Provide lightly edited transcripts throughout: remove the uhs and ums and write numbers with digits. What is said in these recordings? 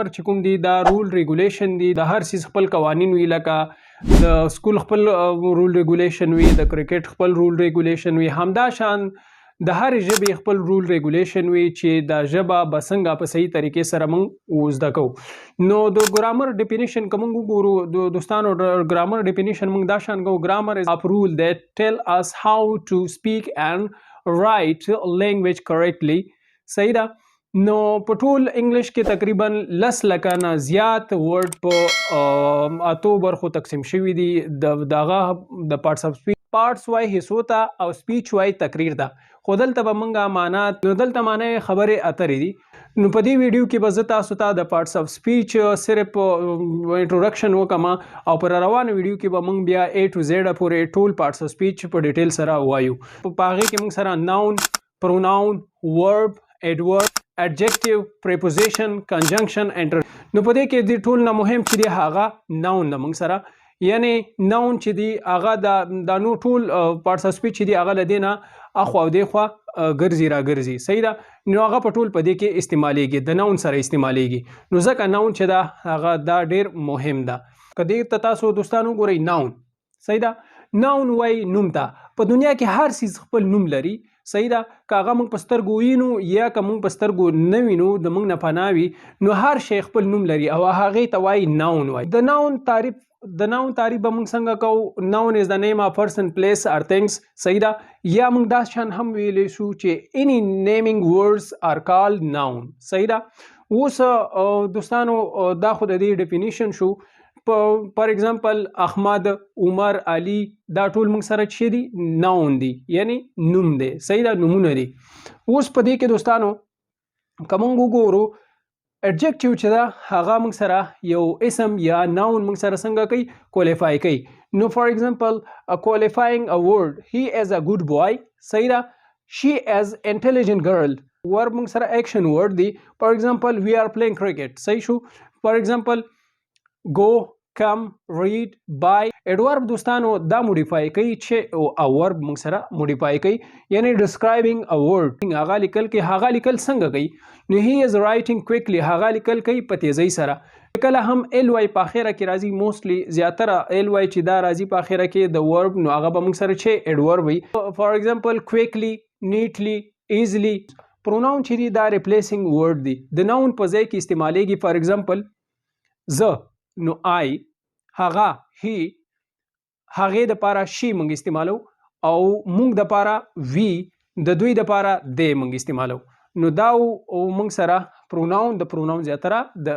چې کوم دي دا رول ریګولیشن دي، د هر سیس خپل قوانین وي، لکه د سکول خپل رول ریګولیشن وي، د کرکټ خپل رول ریګولیشن وي، همدا شان د هر ژبې خپل رول ریګولیشن وي چې دا ژبه به څنګه په صحیح طریقې سره موږ زده کوو. نو د ګرامر ډیفینیشن که موږ وګورو، د دوستانو ګرامر ډیفینیشن موږ دا شان کوو: ګرامر از a rule that tell us how to speak and write language correctly. صحیح ده. نو په ټول انګلیش کې تقریبا 10 لکه نه زیات ورډ په اتو برخو تقسیم شوي دي. دغه د پارټس اف سپیچ پارټس وای حصو ته او سپیچ وای تقریر ته. خو دلته به موږ معنات، نو دلته معنی خبرې اترې دي. نو په دې ویډیو کې به زه تاسو ته د پارټس اف سپیچ صرف انټروډکشن وکم، او پر روانه ویډیو کې به موږ بیا A to Z پورې ټول پارټس اف سپیچ په ډیټیل سره وایو. په هغې کې موږ سره ناون، پروناون، ورب، ایډورب، adjective, preposition, conjunction, نو په دې کې د ټول نه مهم چې دی هغه ناون د موږ سره، یعنی ناون چې دی هغه د نو ټول پارټس اف سپیچ چې دی هغه لدینا اخوا او دیخوا ګرځي را ګرځي. صحیح ده. نو هغه په ټول په دې کې استعمالیږي، د ناون سره استعمالیږي. نو ځکه ناون چې دا هغه دا ډیر مهم ده. کدی ته تاسو دوستانو ګورئ ناون. صحیح ده. ناون وای نوم ته. په دنیا کې هر چیز خپل نوم لري. صحیح ده. که هغه موږ په سترګو وینو یا که موږ په سترګو نه وینو، د موږ نه پناه وي، نو هر شی خپل نوم لري او هغې ته وایي ناون وایي. د ناون تعریف به موږ څنګه کوو؟ ناون از د نیم اف پرسن، پلیس اور تھنگس. صحیح ده. یا موږ دا شان هم ویلی شو چې any naming words are called noun. صحیح ده. اوس دوستانو دا خو د دې ډیفینیشن شو. پر ایگزامپل احمد، عمر، علي، دا ټول موږ سره چې دي ناون دي، یعنی نوم دی. صحیح ده. نومونه دي. اوس په دې کې دوستانو که موږ وګورو ایڈجیکټیو چې ده هغه موږ سره یو اسم یا ناون موږ سره څنګه کوي؟ کوالیفای کوي. نو فار ایگزامپل کوالیفایینګ ا ورډ، هی از ا ګوډ بوای. صحیح ده. شي از انټیلیجنٹ ګرل، ورب موږ سره ایکشن ورډ دی. فار ایگزامپل وی آر پلینګ کرکټ. صحیح شو. فار ایگزامپل گو، کم، ریډ، بای. ایڈورب دوستانو دا موډیفای کوي چې او ورب موږ سره موډیفای کوي، یعنی ډسکرایبینګ ا ورډ. هغه لیکل کې هغه لیکل څنګه کوي؟ نو هی از رائټینګ کویکلی، هغه لیکل کوي په تیزی سره. کله هم ال وای په اخره کې راځي، موستلی زیاتره ال وای چې دا راځي په اخره کې د ورب، نو هغه به موږ سره چې ایډورب وي. فار ایگزامپل کویکلی، نیټلی، ایزلی. پروناون چې دی دا ریپلیسینګ ورډ دی، د ناون په ځای کې استعمالیږي. فار ایگزامپل زه، نو آی، هغه، هی، هغې د پاره شي موږ استعمالو، او موږ د پاره وی، د دوی د پاره دی موږ استعمالو. نو دا موږ سره پروناون، د پروناون زیاتره د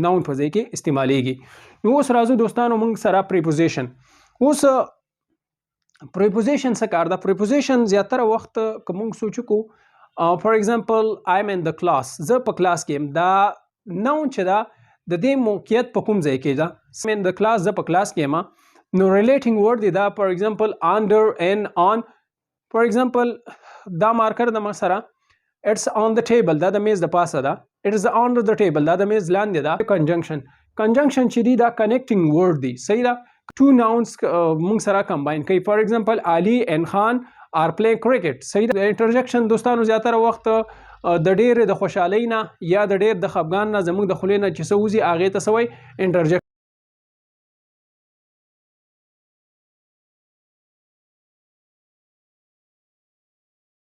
ناون په ځای کې استعمالیږي. نو اوس راځو دوستانو موږ سره پریپوزیشن. اوس پریپوزیشن څه کار ده؟ پریپوزیشن زیاتره وخت که موږ سوچ وکړو، فار ایگزامپل آی ایم ان د کلاس، زه په کلاس کې یم. دا ناون چې ده د دې موقعیت په کوم ځای کې ده؟ ان د کلاس، زه په کلاس کې یم. نو ریلیټینګ ورډ دی دا. فار ایگزامپل انډر، ان، آن. فار ایگزامپل دا مارکر د ما سره اټس آن د ټیبل، دا د میز د پاسه ده. اټس انډر د ټیبل، دا د میز لاندې ده. کنجنکشن چې دی دا کنیکټینګ ورډ دی. صحیح ده. ټو ناونز موږ سره کمباین کوي. فار ایگزامپل علي اینڈ خان آر پلیینګ کرکټ. صحیح ده. انټرجیکشن دوستانو زیاتره وخت د ډیر د خوشحالۍ نه یا د ډیر د خفګان نه زموږ د خولې نه چې څه وځي هغې ته څه وایي؟ انټرجیکشن.